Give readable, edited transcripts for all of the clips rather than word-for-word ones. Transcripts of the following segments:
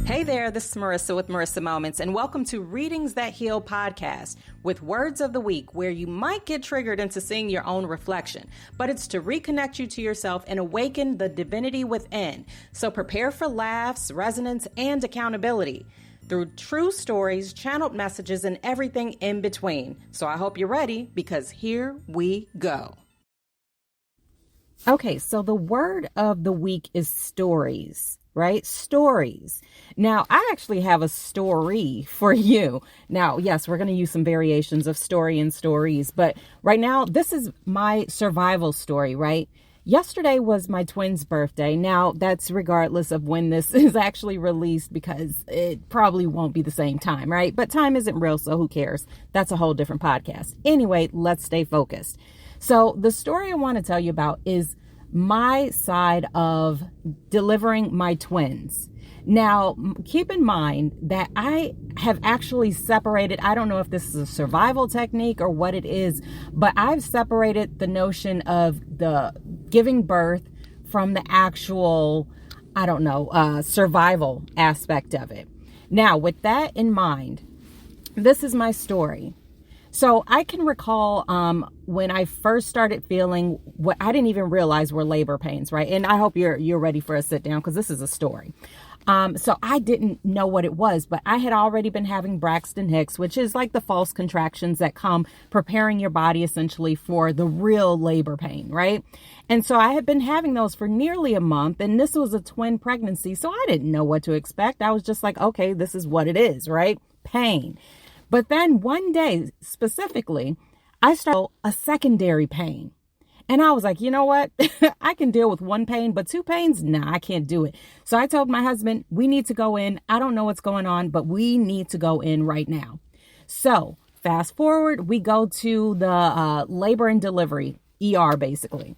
Hey there, this is Marissa with Marissa Moments, and welcome to Readings That Heal podcast with words of the week, where you might get triggered into seeing your own reflection, but it's to reconnect you to yourself and awaken the divinity within. So prepare for laughs, resonance, and accountability through true stories, channeled messages, and everything in between. So I hope you're ready, because here we go. Okay, so the word of the week is stories. Right? Stories. Now, I actually have a story for you. Now, yes, we're going to use some variations of story and stories, but right now, this is my survival story, right? Yesterday was my twin's birthday. Now, that's regardless of when this is actually released, because it probably won't be the same time, right? But time isn't real, so who cares? That's a whole different podcast. Anyway, let's stay focused. So the story I want to tell you about is my side of delivering my twins. Now, keep in mind that I have actually separated, I don't know if this is a survival technique or what it is, but I've separated the notion of the giving birth from the actual, survival aspect of it. Now, with that in mind, this is my story. So I can recall when I first started feeling what I didn't even realize were labor pains, right? And I hope you're ready for a sit down, because this is a story. So I didn't know what it was, but I had already been having Braxton Hicks, which is like the false contractions that come preparing your body essentially for the real labor pain, right? And so I had been having those for nearly a month, and this was a twin pregnancy, so I didn't know what to expect. I was just like, okay, this is what it is, right? Pain. But then one day specifically, I started a secondary pain. And I was like, you know what? I can deal with one pain, but two pains? Nah, I can't do it. So I told my husband, we need to go in. I don't know what's going on, but we need to go in right now. So fast forward, we go to the labor and delivery, ER basically.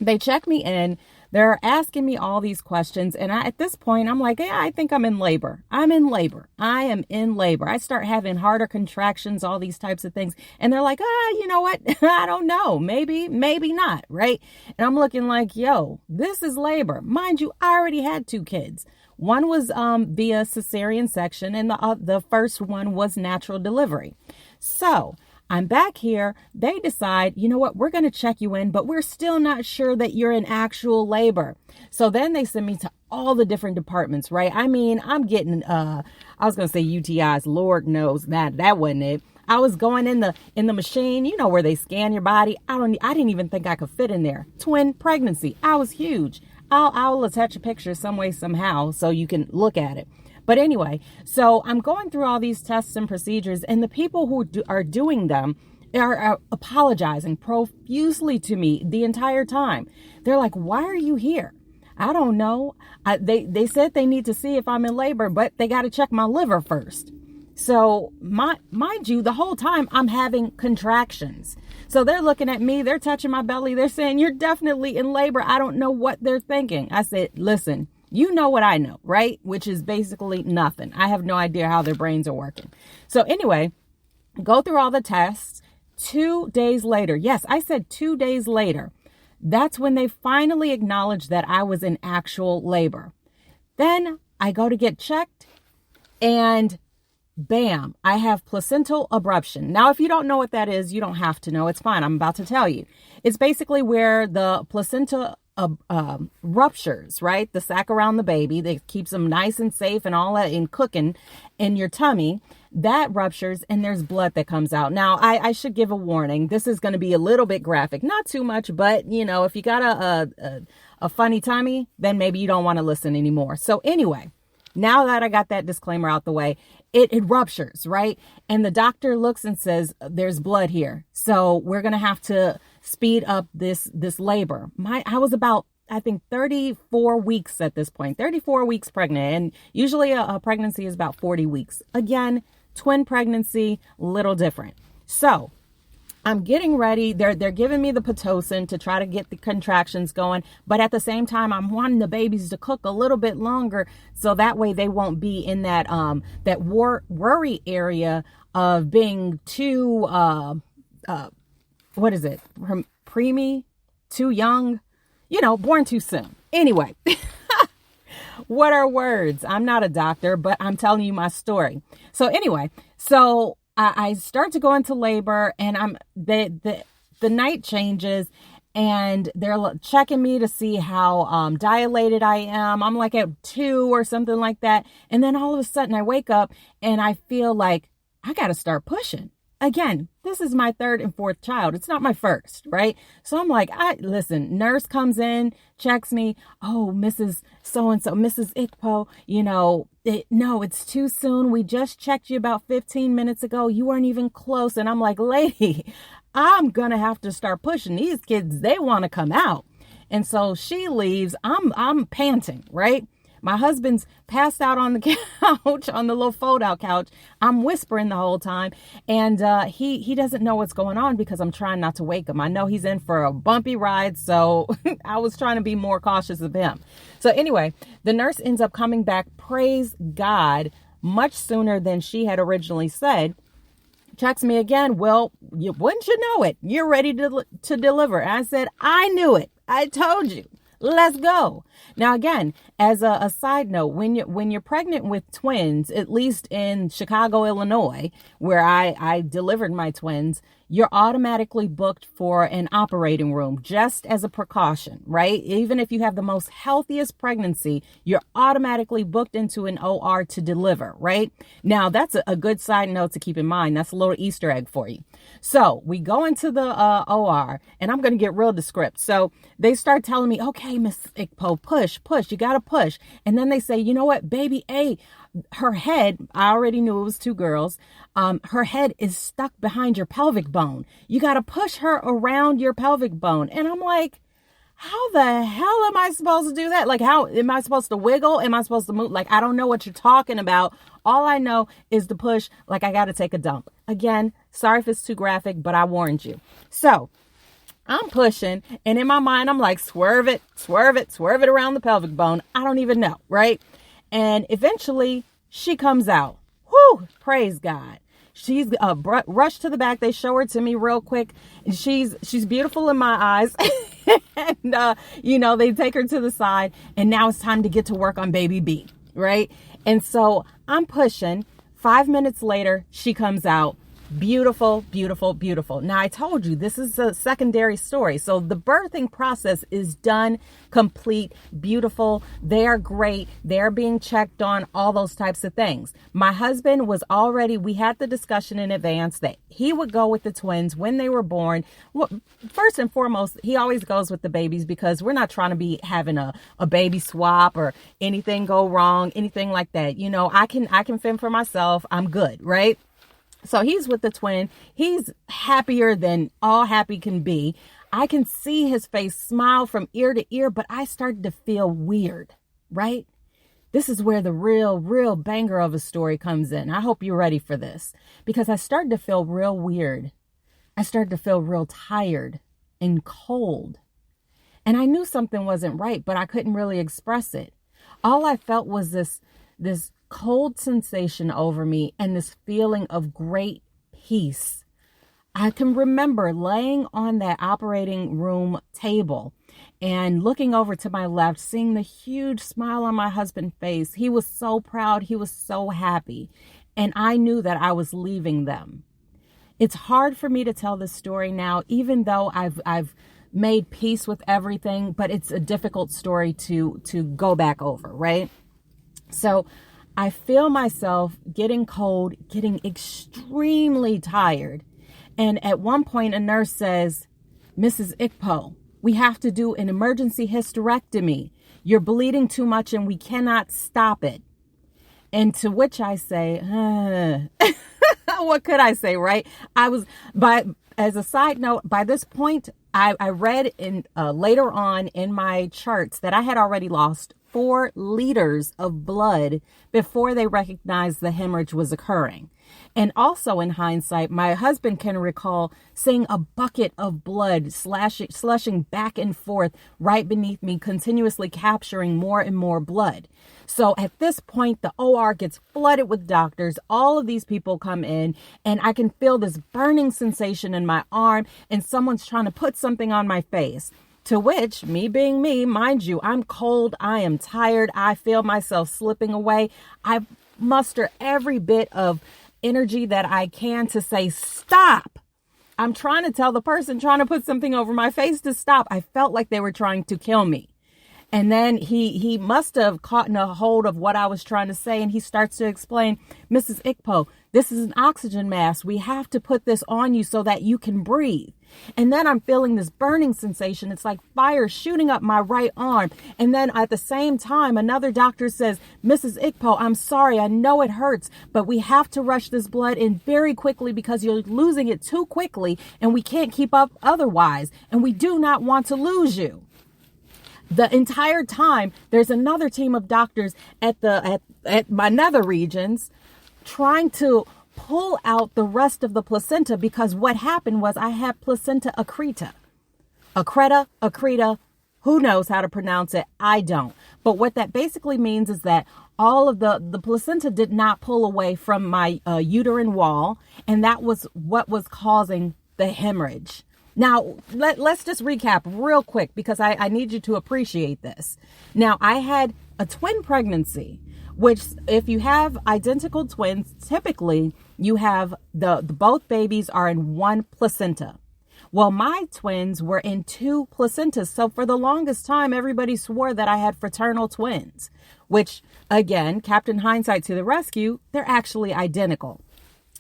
They check me in. They're asking me all these questions. And at this point, I'm like, yeah, I think I'm in labor. I'm in labor. I am in labor. I start having harder contractions, all these types of things. And they're like, you know what? I don't know. Maybe not. Right. And I'm looking like, yo, this is labor. Mind you, I already had two kids. One was via cesarean section, and the first one was natural delivery. So I'm back here. They decide, you know what, we're going to check you in, but we're still not sure that you're in actual labor. So then they send me to all the different departments, right? I mean, I'm getting, I was going to say UTIs. Lord knows that wasn't it. I was going in the machine, you know, where they scan your body. I didn't even think I could fit in there. Twin pregnancy. I was huge. I'll attach a picture some way, somehow, so you can look at it. But anyway, so I'm going through all these tests and procedures, and the people who are doing them are apologizing profusely to me the entire time. They're like, why are you here? I don't know. They said they need to see if I'm in labor, but they got to check my liver first. So mind you, the whole time I'm having contractions. So they're looking at me, they're touching my belly. They're saying, you're definitely in labor. I don't know what they're thinking. I said, listen, you know what I know, right? Which is basically nothing. I have no idea how their brains are working. So anyway, go through all the tests. 2 days later, yes, I said 2 days later, that's when they finally acknowledged that I was in actual labor. Then I go to get checked, and bam, I have placental abruption. Now, if you don't know what that is, you don't have to know. It's fine. I'm about to tell you. It's basically where the placenta ruptures, right? The sac around the baby that keeps them nice and safe and all that in cooking in your tummy, that ruptures, and there's blood that comes out. Now, I should give a warning. This is going to be a little bit graphic, not too much, but you know, if you got a funny tummy, then maybe you don't want to listen anymore. So anyway, now that I got that disclaimer out the way, it ruptures, right? And the doctor looks and says, there's blood here. So we're going to have to speed up this labor. I was about, I think, 34 weeks at this point, 34 weeks pregnant. And usually a pregnancy is about 40 weeks. Again, twin pregnancy, little different. So I'm getting ready. They're giving me the Pitocin to try to get the contractions going. But at the same time, I'm wanting the babies to cook a little bit longer, so that way they won't be in that worry area of being too, preemie, too young, born too soon. Anyway, What are words? I'm not a doctor, but I'm telling you my story. So anyway, so I start to go into labor, and the night changes, and they're checking me to see how dilated I am. I'm like at 2 or something like that. And then all of a sudden I wake up and I feel like I got to start pushing. Again, this is my 3rd and 4th child. It's not my first, right? So I'm like, listen, nurse comes in, checks me. Oh, Mrs. So-and-so, Mrs. Ikpo, no, it's too soon. We just checked you about 15 minutes ago. You weren't even close. And I'm like, lady, I'm going to have to start pushing. These kids, they want to come out. And so she leaves. I'm panting, right? My husband's passed out on the couch, on the little fold-out couch. I'm whispering the whole time. And he doesn't know what's going on because I'm trying not to wake him. I know he's in for a bumpy ride, so I was trying to be more cautious of him. So anyway, the nurse ends up coming back, praise God, much sooner than she had originally said. Checks me again. Well, wouldn't you know it? You're ready to deliver. And I said, I knew it. I told you. Let's go. Now, again, as a side note, when you're pregnant with twins, at least in Chicago, Illinois, where I delivered my twins, you're automatically booked for an operating room just as a precaution, right? Even if you have the most healthiest pregnancy, you're automatically booked into an OR to deliver, right? Now, that's a good side note to keep in mind. That's a little Easter egg for you. So we go into the OR, and I'm going to get real descriptive. So they start telling me, okay, Miss Ikpo, push, you got to push. And then they say, you know what, baby A, her head, I already knew it was 2 girls. Her head is stuck behind your pelvic bone. You got to push her around your pelvic bone. And I'm like, how the hell am I supposed to do that? Like, how am I supposed to wiggle? Am I supposed to move? Like, I don't know what you're talking about. All I know is to push like I got to take a dump. Again, sorry if it's too graphic, but I warned you. So I'm pushing, and in my mind, I'm like, swerve it around the pelvic bone. I don't even know, right? And eventually she comes out. Whew, praise God. She's rushed to the back. They show her to me real quick. And she's beautiful in my eyes. And, they take her to the side. And now it's time to get to work on baby B, right? And so I'm pushing. 5 minutes later, she comes out. Beautiful, beautiful, beautiful. Now, I told you this is a secondary story. So the birthing process is done, complete, beautiful. They are great. They're being checked on, all those types of things. My husband was we had the discussion in advance that he would go with the twins when they were born. Well, first and foremost, he always goes with the babies because we're not trying to be having a baby swap or anything go wrong, anything like that. I can fend for myself. I'm good, right? So he's with the twin. He's happier than all happy can be. I can see his face smile from ear to ear, but I started to feel weird, right? This is where the real banger of a story comes in. I hope you're ready for this because I started to feel real weird. I started to feel real tired and cold. And I knew something wasn't right, but I couldn't really express it. All I felt was this cold sensation over me and this feeling of great peace. I can remember laying on that operating room table and looking over to my left, seeing the huge smile on my husband's face. He was so proud. He was so happy. And I knew that I was leaving them. It's hard for me to tell this story now, even though I've made peace with everything, but it's a difficult story to go back over, right? So I feel myself getting cold, getting extremely tired. And at one point, a nurse says, Mrs. Ikpo, we have to do an emergency hysterectomy. You're bleeding too much and we cannot stop it. And to which I say, what could I say, right? As a side note, by this point, I read later on in my charts that I had already lost 4 liters of blood before they recognized the hemorrhage was occurring. And also in hindsight, my husband can recall seeing a bucket of blood slushing back and forth right beneath me, continuously capturing more and more blood. So at this point, the OR gets flooded with doctors. All of these people come in and I can feel this burning sensation in my arm and someone's trying to put something on my face. To which, me being me, mind you, I'm cold, I am tired, I feel myself slipping away. I muster every bit of energy that I can to say, stop. I'm trying to tell the person trying to put something over my face to stop. I felt like they were trying to kill me. And then he must have caught a hold of what I was trying to say. And he starts to explain, Mrs. Ikpo, this is an oxygen mask. We have to put this on you so that you can breathe. And then I'm feeling this burning sensation. It's like fire shooting up my right arm. And then at the same time, another doctor says, Mrs. Ikpo, I'm sorry. I know it hurts, but we have to rush this blood in very quickly because you're losing it too quickly and we can't keep up otherwise. And we do not want to lose you. The entire time, there's another team of doctors at my nether regions trying to pull out the rest of the placenta, because what happened was I had placenta accreta. Accreta, who knows how to pronounce it? I don't. But what that basically means is that all of the placenta did not pull away from my uterine wall, and that was what was causing the hemorrhage. Now, let's just recap real quick because I need you to appreciate this. Now, I had a twin pregnancy, which if you have identical twins, typically you have the both babies are in one placenta. Well, my twins were in two placentas. So for the longest time, everybody swore that I had fraternal twins, which again, Captain Hindsight to the rescue, they're actually identical.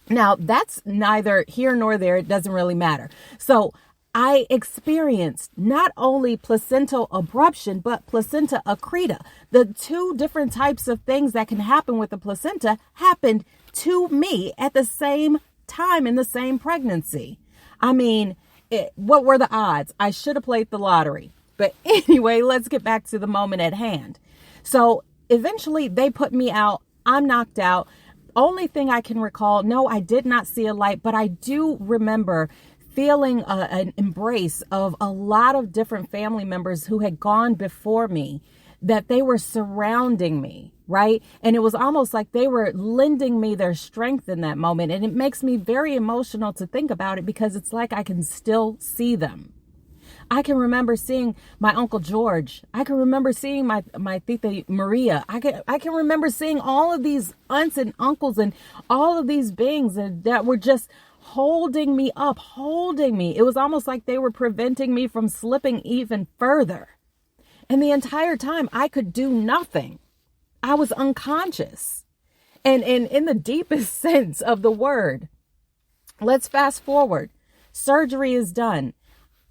Now, that's neither here nor there. It doesn't really matter. So I experienced not only placental abruption, but placenta accreta. The two different types of things that can happen with the placenta happened to me at the same time in the same pregnancy. I mean, what were the odds? I should have played the lottery. But anyway, let's get back to the moment at hand. So eventually they put me out. I'm knocked out. Only thing I can recall, no, I did not see a light, but I do remember feeling an embrace of a lot of different family members who had gone before me, that they were surrounding me, right? And it was almost like they were lending me their strength in that moment. And it makes me very emotional to think about it because it's like I can still see them. I can remember seeing my Uncle George. I can remember seeing my Tita Maria. I can remember seeing all of these aunts and uncles and all of these beings that were just holding me up, holding me. It was almost like they were preventing me from slipping even further. And the entire time I could do nothing. I was unconscious. And in the deepest sense of the word, let's fast forward. Surgery is done.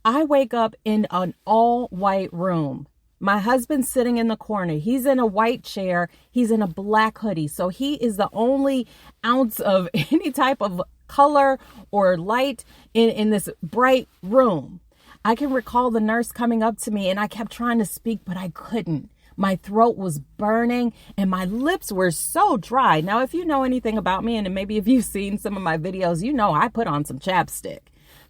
I wake up in an all white room. My husband's sitting in the corner. He's in a white chair. He's in a black hoodie. So he is the only ounce of any type of color or light in this bright room. I can recall the nurse coming up to me and I kept trying to speak, but I couldn't. My throat was burning and my lips were so dry. Now, if you know anything about me, and maybe if you've seen some of my videos, you know I put on some chapstick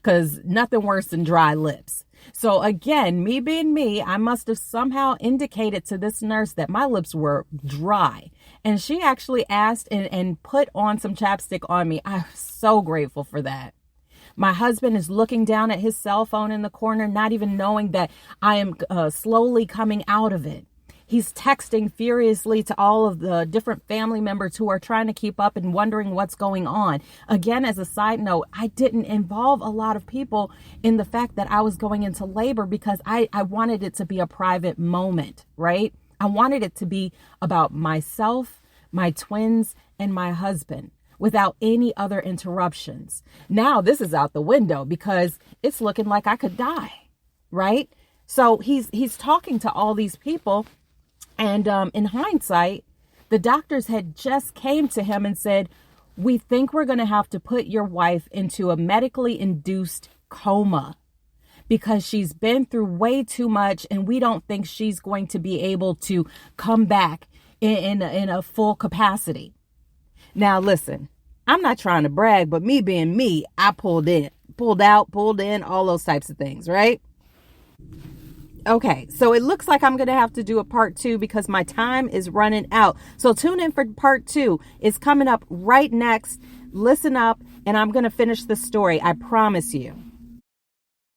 because nothing worse than dry lips. So again, me being me, I must have somehow indicated to this nurse that my lips were dry. And she actually asked and put on some chapstick on me. I'm so grateful for that. My husband is looking down at his cell phone in the corner, not even knowing that I am slowly coming out of it. He's texting furiously to all of the different family members who are trying to keep up and wondering what's going on. Again, as a side note, I didn't involve a lot of people in the fact that I was going into labor because I wanted it to be a private moment, right? I wanted it to be about myself, my twins, and my husband without any other interruptions. Now this is out the window because it's looking like I could die, right? So he's talking to all these people. And in hindsight, the doctors had just came to him and said, we think we're going to have to put your wife into a medically induced coma because she's been through way too much and we don't think she's going to be able to come back in a full capacity. Now, listen, I'm not trying to brag, but me being me, I pulled in, all those types of things, right? Okay, so it looks like I'm going to have to do a part 2 because my time is running out. So tune in for part 2. It's coming up right next. Listen up, and I'm going to finish the story. I promise you.